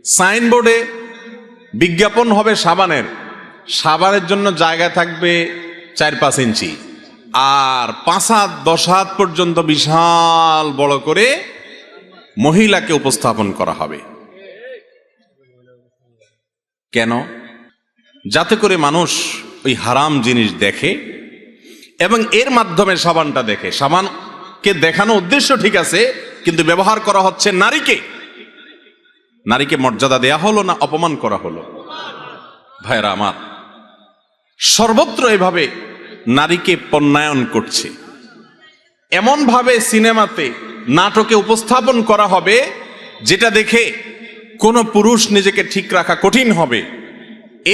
সাইনবোর্ডে বিজ্ঞাপন হবে সাবানের, সাবানের জন্য জায়গা থাকবে 4-5 ইঞ্চি, আর 5 হাত 10 হাত পর্যন্ত বিশাল বড় করে মহিলাকে উপস্থাপন করা হবে। কেন? যাতে করে মানুষ ওই হারাম জিনিস দেখে এবং এর মাধ্যমে সাবানটা দেখে। সাবানকে দেখানো উদ্দেশ্য ঠিক আছে, কিন্তু ব্যবহার করা হচ্ছে নারীকে। নারীকে মর্যাদা দেয়া হলো না অপমান করা হলো? ভাইরা আমার, সর্বত্র এভাবে নারীকে পণ্যায়ন করছে। এমন ভাবে সিনেমাতে নাটকে উপস্থাপন করা হবে যেটা দেখে কোনো পুরুষ নিজেকে ঠিক রাখা কঠিন হবে।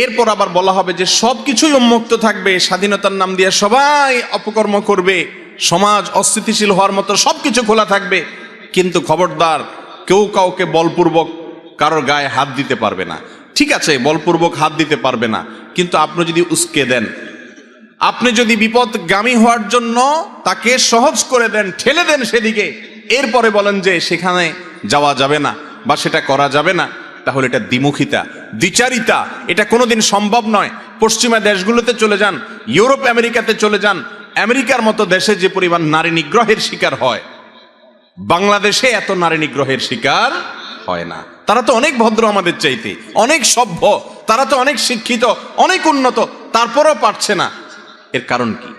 এরপর আবার বলা হবে যে সবকিছুই উন্মুক্ত থাকবে, স্বাধীনতার নাম দিয়ে সবাই অপকর্ম করবে, সমাজ অস্থিতিশীল হওয়ার মতো সবকিছু খোলা থাকবে, কিন্তু খবরদার কেউ কাউকে বলপূর্বক কারোর গায়ে হাত দিতে পারবে না। ঠিক আছে, বলপূর্বক হাত দিতে পারবে না, কিন্তু আপনি যদি উস্কে দেন, আপনি যদি বিপদগামী হওয়ার জন্য তাকে সহজ করে দেন, ঠেলে দেন সেদিকে, এরপরে বলেন যে সেখানে যাওয়া যাবে না বা সেটা করা যাবে না, তাহলে এটা দ্বিমুখিতা, দ্বিচারিতা। এটা কোনোদিন সম্ভব নয়। পশ্চিমা দেশগুলোতে চলে যান, ইউরোপ আমেরিকাতে চলে যান, আমেরিকার মতো দেশে যে পরিমাণ নারী নিগ্রহের শিকার হয়, বাংলাদেশে এত নারী নিগ্রহের শিকার হয় না। তারা তো অনেক ভদ্র আমাদের চাইতে, অনেক সভ্য, তারা তো অনেক শিক্ষিত, অনেক উন্নত, তারপরেও পারছে না। এর কারণ কি?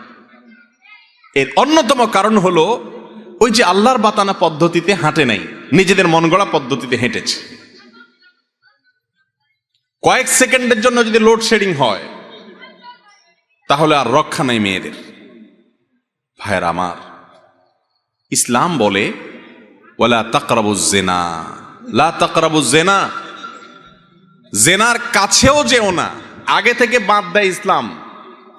এর অন্যতম কারণ হলো ওই যে আল্লাহর বাতানা পদ্ধতিতে হাঁটে নাই, নিজেদের মন গড়া পদ্ধতিতে হেঁটেছে। কয়েক সেকেন্ডের জন্য যদি লোডশেডিং হয় তাহলে আর রক্ষা নাই মেয়েদের। ভাইয়ের আমার, ইসলাম বলে ওয়ালা তাকরাবুজ জিনা, লা তাকরাবুজ জিনা, জেনার কাছেও যেও না। আগে থেকে বাদ দেয় ইসলাম,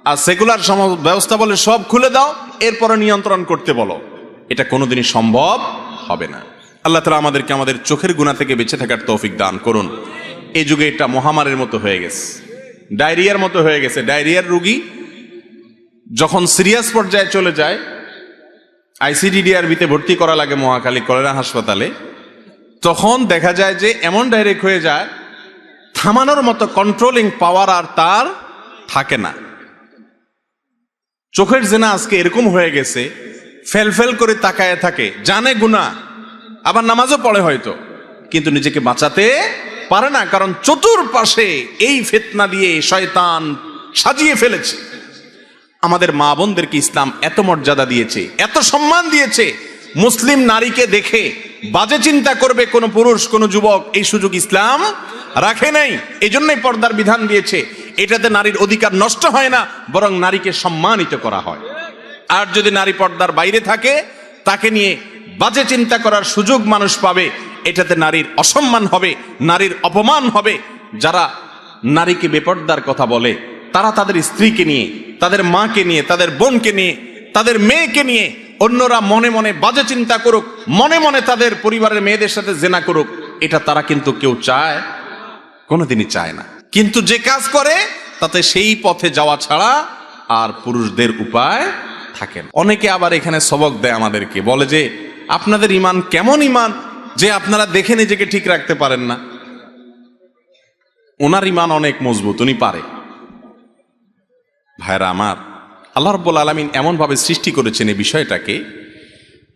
আর সেকুলার সমাজ ব্যবস্থা বলে সব খুলে দাও, এরপরে নিয়ন্ত্রণ করতে বলো। এটা কোনোদিনই সম্ভব হবে না। আল্লাহ তাআলা আমাদেরকে আমাদের চোখের গুনাহ থেকে বেঁচে থাকার তৌফিক দান করুন। এই যুগে এটা মহামারীর মতো হয়ে গেছে, ডায়রিয়ার মতো হয়ে গেছে। ডায়রিয়ার রোগী যখন সিরিয়াস পর্যায়ে চলে যায়, ICDDRBতে ভর্তি করা লাগে মহাখালী কলেরা হাসপাতালে, তখন দেখা যায় যে এমন ডাইরেক্ট হয়ে যায়, থামানোর মতো কন্ট্রোলিং পাওয়ার আর তার থাকে না। চোখের জেনা আজকে এরকম হয়ে গেছে, ফেল করে তাকায় থাকে, জানে গুনাহ, আবার নামাজও পড়ে হয়তো, কিন্তু নিজেকে বাঁচাতে পারে না, কারণ চতুর্পাশে এই ফিতনা দিয়ে শয়তান সাজিয়ে ফেলেছে। আমাদের মা বোনদেরকে ইসলাম এত মর্যাদা দিয়েছে, এত সম্মান দিয়েছে, মুসলিম নারীকে দেখে বাজে চিন্তা করবে কোন পুরুষ, কোন যুবক, এই সুযোগ ইসলাম রাখে নাই। এই জন্যই পর্দার বিধান দিয়েছে। এটাতে নারীর অধিকার নষ্ট হয় না, বরং নারীকে সম্মানিত করা হয়। আর যদি নারী পর্দার বাইরে থাকে, তাকে নিয়ে বাজে চিন্তা করার সুযোগ মানুষ পাবে, এটাতে নারীর অসম্মান হবে, নারীর অপমান হবে। যারা নারীকে বেপর্দার কথা বলে, তারা তাদের স্ত্রীকে নিয়ে, তাদের মাকে নিয়ে, তাদের বোনকে নিয়ে, তাদের মেয়েকে নিয়ে অন্যরা মনে মনে বাজে চিন্তা করুক, মনে মনে তাদের পরিবারের মেয়েদের সাথে জেনা করুক, এটা তারা কিন্তু কেউ চায়? কোনোদিনই চায় না। কিন্তু যে কাজ করে তাতে সেই পথে যাওয়া ছাড়া আর পুরুষদের উপায় থাকে না। অনেকে আবার এখানে সবক দেয় আমাদেরকে, বলে যে আপনাদের ইমান কেমন ইমান যে আপনারা দেখে নিজেকে ঠিক রাখতে পারেন না। ওনার ইমান অনেক মজবুত, উনি পারে। ভাইরা আমার, আল্লাহ রাব্বুল আলামিন এমন ভাবে সৃষ্টি করেছেন এই বিষয়টাকে,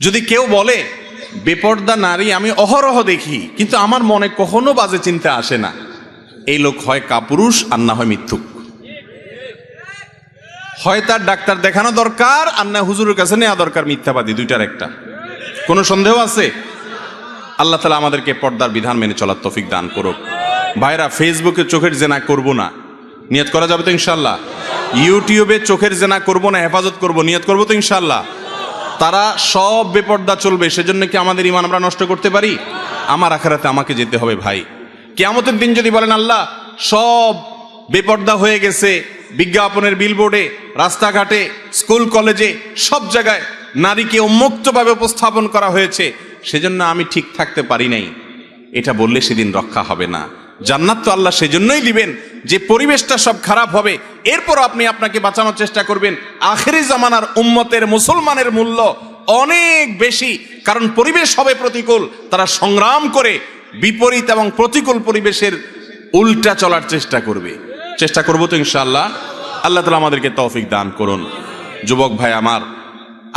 যদি কেউ বলে বেপর্দা নারী আমি অহরহ দেখি কিন্তু আমার মনে কখনো বাজে চিন্তা আসে না, এই লোক হয় কাপুরুষ আর না হয় মিথ্যুক। হয় তার ডাক্তার দেখানো দরকার আর না হুজুরের কাছে নেওয়া দরকার, মিথ্যাবাদী, দুইটার একটা। কোনো সন্দেহ আছে? আল্লাহ তাআলা আমাদেরকে পর্দার বিধান মেনে চলার তৌফিক দান করুক। ভাইরা, ফেসবুকে চোখের জেনা করব না, নিয়ত করা যাবে তো ইনশাআল্লাহ? ইউটিউবে চোখের জেনা করব না, হেফাজত করব, নিয়ত করব তো ইনশাআল্লাহ? তারা সব বেপর্দা চলবে, সেজন্য কি আমাদের ইমান আমরা নষ্ট করতে পারি? আমার আখিরাতে আমাকে যেতে হবে ভাই। কিয়ামতের দিন যদি বলেন আল্লাহ সব বেপর্দা হয়ে গেছে, বিজ্ঞাপনের বিলবোর্ডে, রাস্তাঘাটে, স্কুল কলেজে, সব জায়গায় নারীকে উন্মুক্তভাবে উপস্থাপন করা হয়েছে, সেজন্য আমি ঠিক থাকতে পারি নাই, এটা বললে সেদিন রক্ষা হবে না। জান্নাত তো আল্লাহ সেজন্যই দিবেন যে পরিবেশটা সব খারাপ হবে, এরপর আপনি আপনাকে বাঁচানোর চেষ্টা করবেন। আখেরি জামানার উম্মতের, মুসলমানের মূল্য অনেক বেশি, কারণ পরিবেশ হবে প্রতিকূল, তারা সংগ্রাম করে বিপরীত এবং প্রতিকূল পরিবেশের উল্টা চলার চেষ্টা করবে। চেষ্টা করবো তো ইনশাআল্লাহ। আল্লাহ তাআলা আমাদেরকে তৌফিক দান করুন। যুবক ভাই আমার,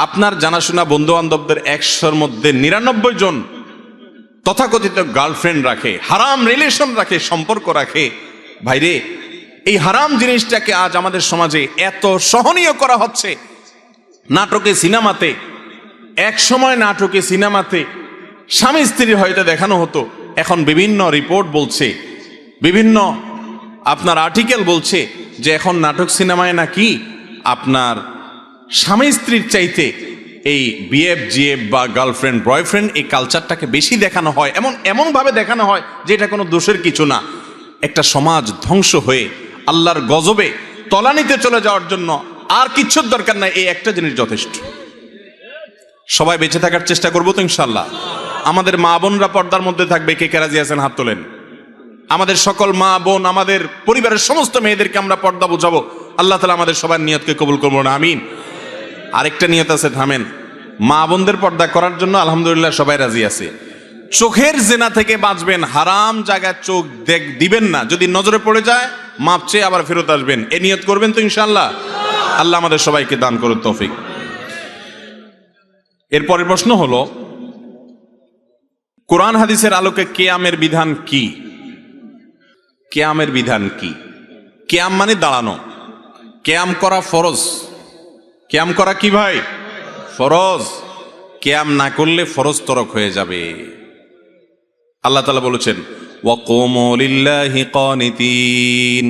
আপনার জানাশোনা বন্ধু বান্ধবদের 100-র মধ্যে 99 জন তথাকথিত গার্লফ্রেন্ড রাখে, হারাম রিলেশন রাখে, সম্পর্ক রাখে। ভাইরে, এই হারাম জিনিসটাকে আজ আমাদের সমাজে এত সহনীয় করা হচ্ছে। নাটকে সিনেমাতে, এক সময় নাটকে সিনেমাতে স্বামী স্ত্রী হয়তো দেখানো হতো, এখন বিভিন্ন রিপোর্ট বলছে, বিভিন্ন আপনার আর্টিকেল বলছে যে এখন নাটক সিনেমায় নাকি আপনার স্বামী স্ত্রীর চাইতে এই বিএফ জিএফ বা গার্লফ্রেন্ড বয়ফ্রেন্ড এই কালচারটাকে বেশি দেখানো হয়। এমনভাবে দেখানো হয় যে এটা কোনো দোষের কিছু না। একটা সমাজ ধ্বংস হয়ে আল্লাহর গজবে তলানিতে চলে যাওয়ার জন্য আর কিচ্ছুর দরকার নাই, এই একটা জিনিস যথেষ্ট। সবাই বেঁচে থাকার চেষ্টা করবো তো ইনশাল্লাহ। আমাদের মা বোনরা পর্দার মধ্যে থাকবে, কে কে রাজি আছেন হাত তোলেন। আমাদের সকল মা বোন, আমাদের পরিবারের সমস্ত মেয়েদেরকে আমরা পর্দা বোঝাবো। আল্লাহ তাআলা আমাদের সবার নিয়তকে কবুল করবো না, আমিন। আরেকটা নিয়ত আছে, থামেন। মা বোনদের পর্দা করার জন্য আলহামদুলিল্লাহ সবাই রাজি আছে। চোখের জেনা থেকে বাঁচবেন, হারাম জায়গায় চোখ দিবেন না। যদি নজরে পড়ে যায় মাপ চেয়ে আবার ফেরত আসবেন, এ নিয়ত করবেন তো ইনশাআল্লাহ। আল্লাহ আমাদের সবাইকে দান করুন তৌফিক। এরপরের প্রশ্ন হলো, কোরআন হাদিসের আলোকে কিয়ামের বিধান কি? কিয়ামের বিধান কি? কিয়াম মানে দাঁড়ানো, কিয়াম করা ফরজ। কিয়াম করা কি ভাই? ফরজ। কিয়াম না করলে ফরজ তরক হয়ে যাবে। আল্লাহ তাআলা বলেছেন, ওয়াকুমু লিল্লাহি কানিতিন,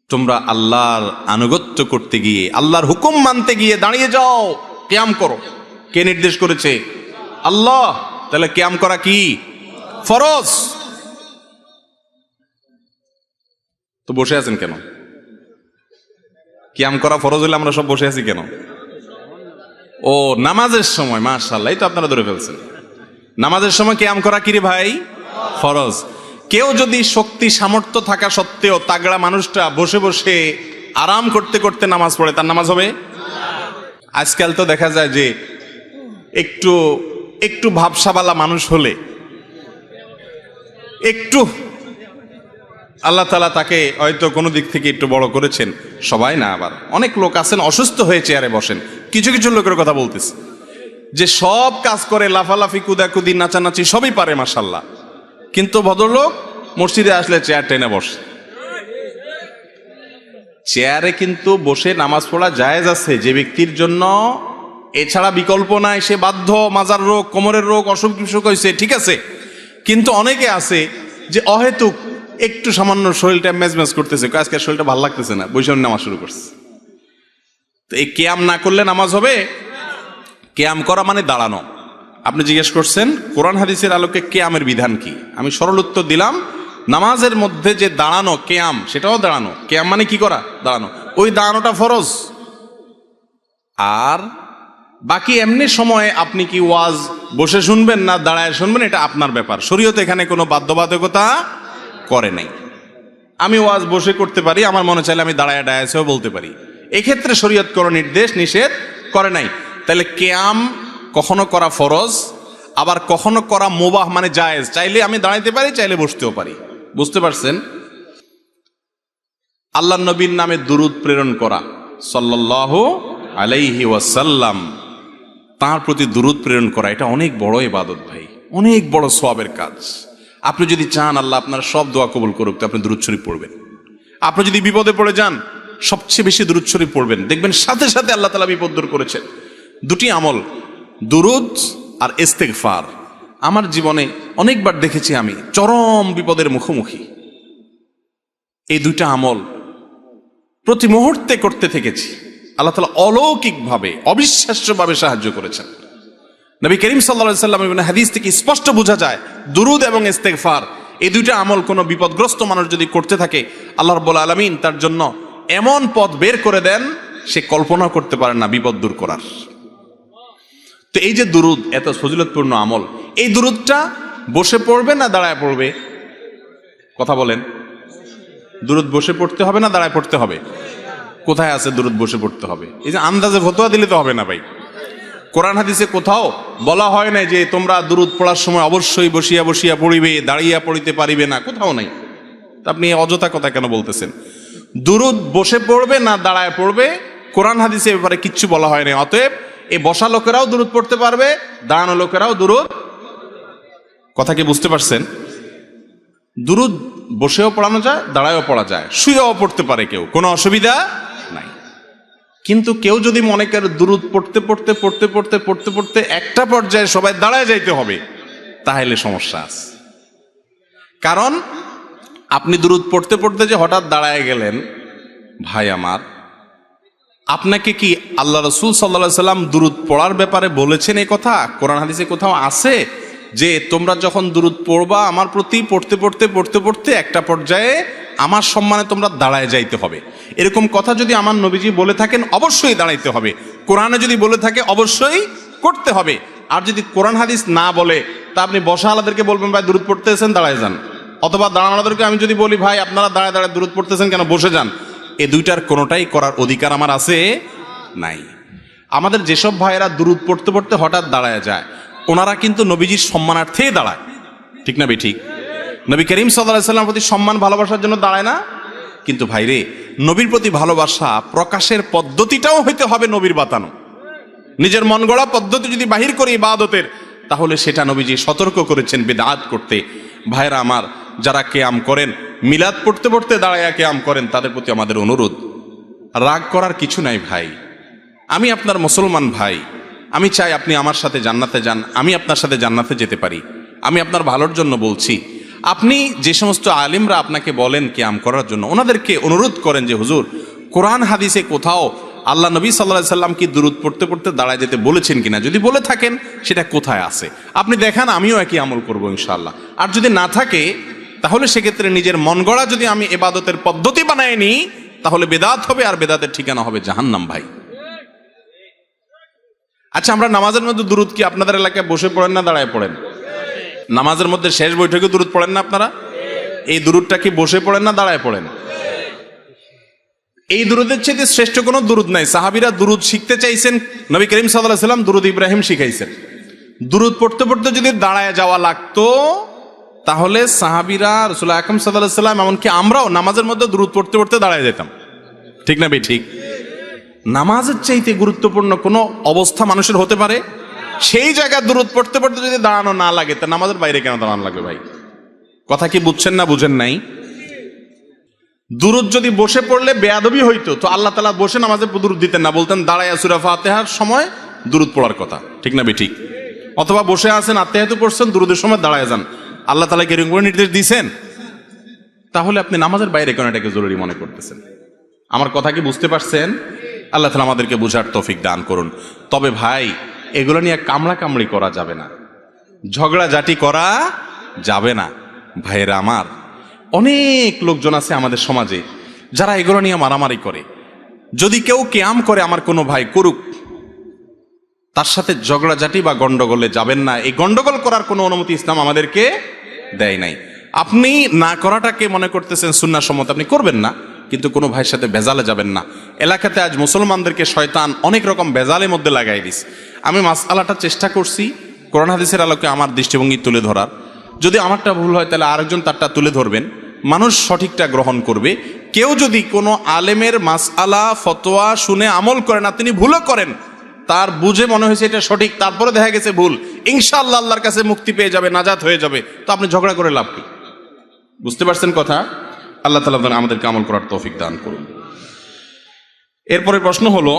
তোমরা আল্লাহর আনুগত্য করতে গিয়ে, আল্লাহর হুকুম মানতে গিয়ে দাঁড়িয়ে যাও, কিয়াম করো। কে নির্দেশ করেছে? আল্লাহ। তাহলে কিয়াম করা কি? ফরজ। তো বসে আছেন কেন? কিয়াম করা ফরজ হলে আমরা সব বসে আছি কেন? ও, নামাজের সময়, মাশাআল্লাহ, এই তো আপনারা ধরে ফেলছেন। নামাজের সময় কিয়াম করা কি রে ভাই? ফরজ। কেউ যদি শক্তি সামর্থ্য থাকা সত্ত্বেও তাগড়া মানুষটা বসে বসে আরাম করতে করতে নামাজ পড়ে, তার নামাজ হবে? আজকাল তো দেখা যায় যে একটু একটু ভাবসাবালা মানুষ হলে, একটু আল্লাহ তাআলা তাকে হয়তো কোনো দিক থেকে একটু বড় করেছেন, সবাই না, আবার অনেক লোক আছেন অসুস্থ হয়ে চেয়ারে বসেন। কিছু কিছু লোকের কথা বলতেছে যে সব কাজ করে, লাফালাফি, কুদাকুদি, নাচানাচি সবই পারে মাশাআল্লাহ, কিন্তু ভদ্রলোক মসজিদে আসলে চেয়ার টেনে বসে। চেয়ারে কিন্তু বসে নামাজ পড়া জায়েজ আছে যে ব্যক্তির জন্য এছাড়া বিকল্প নাই, সে বাধ্য, মাজার রোগ, কোমরের রোগ, অসুখ বিসুখ হয়েছে, ঠিক আছে। কিন্তু অনেকে আছে যে অহেতুক একটু সামান্য শরীরটা মেজমেজ করতেছে, আজকে শরীরটা ভালো লাগতেছে না, বসে নামাজ শুরু করছে। তো এই কিয়াম না করলে নামাজ হবে? কিয়াম করা মানে দাঁড়ানো। আপনি জিজ্ঞেস করছেন কোরআন হাদিসের আলোকে কিয়ামের বিধান কি, আমি সরল উত্তর দিলাম, নামাজের মধ্যে যে দাঁড়ানো কিয়াম, সেটাও দাঁড়ানো। কিয়াম মানে কি করা? দাঁড়ানো। ওই দাঁড়ানোটা ফরজ। আর বাকি এমনি সময়ে আপনি কি ওয়াজ বসে শুনবেন না দাঁড়ায় শুনবেন, এটা আপনার ব্যাপার। শরীয়ত এখানে কোনো বাধ্যবাধকতা করে নাই। আমি ওয়াজ বসে করতে পারি, আমার মনে চাইলে আমি দাঁড়ায় ডায়াসেও বলতে পারি। এক্ষেত্রে শরীয়ত কোনো নির্দেশ নিষেধ করে নাই। তাহলে কিয়াম কখনো করা ফরজ, আবার কখনো করা মুবাহ মানে জায়েজ। চাইলে আমি দাঁড়াইতে পারি, চাইলে বসতেও পারি। বুঝতে পারছেন? আল্লাহর নবীর নামে দুরূদ প্রেরণ করা, সাল্লাল্লাহু আলাইহি ওয়াসাল্লাম, তার প্রতি দুরূদ প্রেরণ করা, এটা অনেক বড় ইবাদত ভাই, অনেক বড় সওয়াবের কাজ। আপনি যদি চান আল্লাহ আপনার সব দোয়া কবুল করুক, তো আপনি দুরূদ শরীফ পড়বেন। আপনি যদি বিপদে পড়ে যান, সবচেয়ে বেশি দুরূদ শরীফ পড়বেন, দেখবেন সাথে সাথে আল্লাহ তাআলা বিপদ দূর করেছেন। দুটি আমল, দুরূদ আর ইস্তেগফার, আমার জীবনে অনেকবার দেখেছি আমি চরম বিপদের মুখোমুখি। এই দুইটা আমল প্রতি মুহূর্তে করতে থেকেছি। আল্লাহ তাআলা অলৌকিকভাবে, অবিশ্বাস্যভাবে সাহায্য করেছেন। নবী করিম সাল্লাল্লাহু আলাইহি ওয়াসাল্লাম ইবনে হাদিস থেকে স্পষ্ট বোঝা যায়, দুরূদ এবং ইস্তেগফার, এই দুইটা আমল কোনো বিপদগ্রস্ত মানুষ যদি করতে থাকে, আল্লাহ রাব্বুল আলামিন তার জন্য এমন পথ বের করে দেন, সে কল্পনা করতে পারে না বিপদ দূর করার। তো এই যে দুরূদ, এত ফজিলতপূর্ণ আমল, এই দুরূদটা বসে পড়বে না দাঁড়ায় পড়বে? কথা বলেন। দুরূদ বসে পড়তে হবে না দাঁড়ায় পড়তে হবে? কোথায় আছে দুরূদ বসে পড়তে হবে? এই যে আন্দাজে ফতোয়া দিলে তো হবে না ভাই। কোরআন হাদিসে কোথাও বলা হয় না যে তোমরা দুরূদ পড়ার সময় অবশ্যই বসিয়া বসিয়া পড়িবে, দাঁড়িয়া পড়িতে পারিবে না, কোথাও নাই। তা আপনি অযথা কথা কেন বলতেছেন? দুরূদ বসে পড়বে না দাঁড়ায় পড়বে, কোরআন হাদিসে ব্যাপারে কিচ্ছু বলা হয় না। অতএব এই বসা লোকেরাও দুরূদ পড়তে পারবে, দাঁড়ানো লোকেরাও দুরূদ। কথা কি বুঝতে পারছেন? দুরূদ বসেও পড়ানো যায়, দাঁড়ায়ও পড়া যায়, শুয়েও পড়তে পারে কেউ, কোনো অসুবিধা নাই। কিন্তু কেউ যদি মনে করে দুরূদ পড়তে পড়তে পড়তে পড়তে পড়তে পড়তে একটা পর্যায়ে সবাই দাঁড়ায় যাইতে হবে, তাহলে সমস্যা আছে। কারণ আপনি দুরূদ পড়তে পড়তে যে হঠাৎ দাঁড়ায় গেলেন, ভাই আমার, আপনাকে কি আল্লাহ রাসূল সাল্লাল্লাহু আলাইহি সাল্লাম দুরূদ পড়ার ব্যাপারে বলেছেন? এই কথা কোরআন হাদিসে কোথাও আছে যে তোমরা যখন দুরূদ পড়বা আমার প্রতি পড়তে পড়তে পড়তে পড়তে একটা পর্যায়ে আমার সম্মানে তোমরা দাঁড়ায় যাইতে হবে? এরকম কথা যদি আমার নবীজি বলে থাকেন, অবশ্যই দাঁড়াইতে হবে। কোরআনে যদি বলে থাকে, অবশ্যই করতে হবে। আর যদি কোরআন হাদিস না বলে, তা আপনি বসা আলাদেরকে বলবেন ভাই দুরূদ পড়তেছেন, দাঁড়ায় যান। অথবা দাঁড়ানোদেরকে আমি যদি বলি ভাই আপনারা দাঁড়ায় দাঁড়ায় দুরূদ পড়তেছেন কেন, বসে যান। এই দুইটার কোনোটাই করার অধিকার আমার আছে নাই। আমাদের যেসব ভাইয়েরা দুরূদ পড়তে পড়তে হঠাৎ দাঁড়ায় যায়, ওনারা কিন্তু নবীজির সম্মানার্থে দাঁড়ায়, ঠিক না বে ঠিক? নবী করিম সাল্লাল্লাহু আলাইহি সাল্লামের প্রতি সম্মান ভালোবাসার জন্য দাঁড়ায় না? কিন্তু ভাইরে, নবীর প্রতি ভালোবাসা প্রকাশের পদ্ধতিটাও হইতে হবে নবীর বাতানো। নিজের মন গড়া পদ্ধতি যদি বাহির করে ইবাদতের, তাহলে সেটা নবীজি সতর্ক করেছেন বিদআত করতে। ভাইরা আমার, যারা কিয়াম করেন, মিলাদ পড়তে পড়তে দাঁড়ায়া কিয়াম করেন, তাদের প্রতি আমাদের অনুরোধ, রাগ করার কিছু নাই ভাই। আমি আপনার মুসলমান ভাই, আমি চাই আপনি আমার সাথে জান্নাতে যান, আমি আপনার সাথে জান্নাতে যেতে পারি। আমি আপনার ভালোর জন্য বলছি। আপনি যে সমস্ত আলিমরা আপনাকে বলেন কিয়াম করার জন্য, ওনাদেরকে অনুরোধ করেন যে হুজুর, কোরআন হাদিসে কোথাও আল্লাহ নবী সাল্লাল্লাহু আলাইহি সাল্লাম কি দুরূদ পড়তে পড়তে দাঁড়ায় যেতে বলেছেন কিনা, যদি বলে থাকেন সেটা কোথায় আছে আপনি দেখান, আমিও একই আমল করবো ইনশাআল্লাহ। আর যদি না থাকে, তাহলে সেক্ষেত্রে নিজের মন গড়া যদি আমি ইবাদতের পদ্ধতি বানায় নিই, তাহলে বেদাত হবে, আর বেদাতের ঠিকানা হবে জাহান্নাম। ভাই আচ্ছা, আমরা নামাজের মধ্যে দুরূদ কি আপনাদের এলাকায় বসে পড়েন না দাঁড়ায় পড়েন? নামাজের মধ্যে শেষ বৈঠকে দুরূদ পড়েন না আপনারা? এই দুরূদটা কি বসে পড়েন না দাঁড়ায় পড়েন? এই দুরূদের চেয়ে শ্রেষ্ঠ কোনো দুরূদ নাই। সাহাবীরা দুরূদ শিখতে চাইছেন, নবী করিম সাল্লাল্লাহু আলাইহি সাল্লাম দুরূদ ইব্রাহিম শিখাইছেন। দুরূদ পড়তে পড়তে যদি দাঁড়ায় যাওয়া লাগতো, তাহলে সাহাবীরা, রাসূল আকরাম সাল্লাল্লাহু আলাইহি সাল্লাম, এমনকি আমরাও নামাজের মধ্যে দুরূদ পড়তে পড়তে দাঁড়ায় যেতাম, ঠিক না ভাই ঠিক? নামাজের চাইতে গুরুত্বপূর্ণ কোনো অবস্থা মানুষের হতে পারে? সেই জায়গায় দুরূদ পড়তে পড়তে যদি দাঁড়ানো না লাগে, তা নামাজের বাইরে কেন দাঁড়ানো লাগবে ভাই? কথা কি বুঝছেন না বুঝেন নাই? দুরূদ যদি বসে পড়লে বেয়াদবি হইতো, তো আল্লাহ তাআলা বসে নামাজে দুরূদ দিতেন না, বলতেন দাঁড়ায়া সূরা ফাতিহার সময় দুরূদ পড়ার কথা, ঠিক না ভাই ঠিক? অথবা বসে আছেন, আত্তাহিয়াতু পড়ছেন, দুরূদের সময় দাঁড়ায় যান। আল্লাহ তাআলা কি এরকম করে নির্দেশ দিয়েছেন? তাহলে আপনি নামাজের বাইরে কেন এটাকে জরুরি মনে করতেছেন? আমার কথা কি বুঝতে পারছেন? আল্লাহ তাআলা আমাদেরকে বুঝার তৌফিক দান করুন। তবে ভাই, এগুলো নিয়ে কামড়া কামড়ি করা যাবে না, ঝগড়াঝাটি করা যাবে না। ভাইয়েরা আমার, অনেক লোকজন আছে আমাদের সমাজে যারা এগুলো নিয়ে মারামারি করে। যদি কেউ কিয়াম করে, আমার কোনো ভাই করুক, তার সাথে ঝগড়াঝাটি বা গন্ডগোলে যাবেন না। এই গন্ডগোল করার কোনো অনুমতি ইসলাম আমাদেরকে দেয় নাই। আপনি না করাটাকে মনে করতেছেন সুন্নাহ সম্মত, আপনি করবেন না, কিন্তু কোনো ভাইয়ের সাথে ভেজালে যাবেন না। এলাকাতে আজ মুসলমানদেরকে শয়তান অনেক রকম ভেজালের মধ্যে লাগাই দিস। আমি মাসআলাটা চেষ্টা করছি কোরআন হাদিসের আলোকে আমার দৃষ্টিভঙ্গি তুলে ধরার। যদি আমারটা ভুল হয়, তাহলে আরেকজন তারটা তুলে ধরবেন, মানুষ সঠিকটা গ্রহণ করবে। কেউ যদি কোনো আলেমের মাসআলা ফতোয়া শুনে আমল করে না, তিনি ভুলও করেন, তার বুঝে মনে হয়েছে এটা সঠিক, তারপরে দেখা গেছে ভুল, ইনশাআল্লাহ আল্লাহর কাছে মুক্তি পেয়ে যাবে, নাজাত হয়ে যাবে, তো আপনি ঝগড়া করে লাভ কি? বুঝতে পারছেন কথা? আল্লাহ তাআলা আমাদেরকে আমল করার তৌফিক দান করুন। এরপরে প্রশ্ন হলো,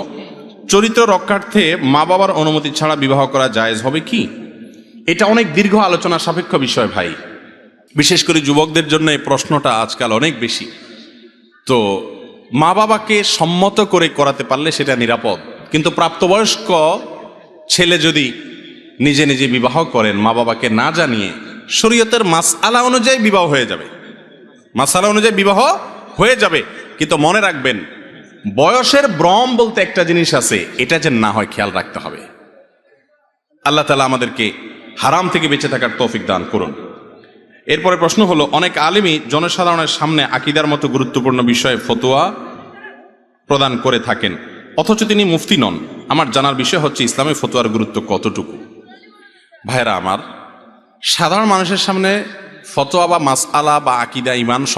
চরিত্র রক্ষার্থে মা বাবার অনুমতি ছাড়া বিবাহ করা জায়েজ হবে কি? এটা অনেক দীর্ঘ আলোচনা সাপেক্ষ বিষয় ভাই, বিশেষ করে যুবকদের জন্য এই প্রশ্নটা আজকাল অনেক বেশি। তো মা বাবাকে সম্মত করে করাতে পারলে সেটা নিরাপদ, কিন্তু প্রাপ্তবয়স্ক ছেলে যদি নিজে নিজে বিবাহ করেন মা বাবাকে না জানিয়ে, শরীয়তের মাসআলা অনুযায়ী বিবাহ হয়ে যাবে, মাসআলা অনুযায়ী বিবাহ হয়ে যাবে। কিন্তু মনে রাখবেন, বয়সের ভ্রম বলতে একটা জিনিস আছে, এটা যে না হয় খেয়াল রাখতে হবে। আল্লাহ তাআলা আমাদেরকে হারাম থেকে বেঁচে থাকার তৌফিক দান করুন। এরপরে প্রশ্ন হলো, অনেক আলেমই জনসাধারণের সামনে আকীদার মতো গুরুত্বপূর্ণ বিষয়ে ফতোয়া প্রদান করে থাকেন, অথচ তিনি মুফতি নন, আমার জানার বিষয় হচ্ছে ইসলামে ফতোয়ার গুরুত্ব কতটুকু। ভাইরা আমার, সাধারণ মানুষের সামনে ফতোয়া বা মাসআলা বা আকীদা ঈমান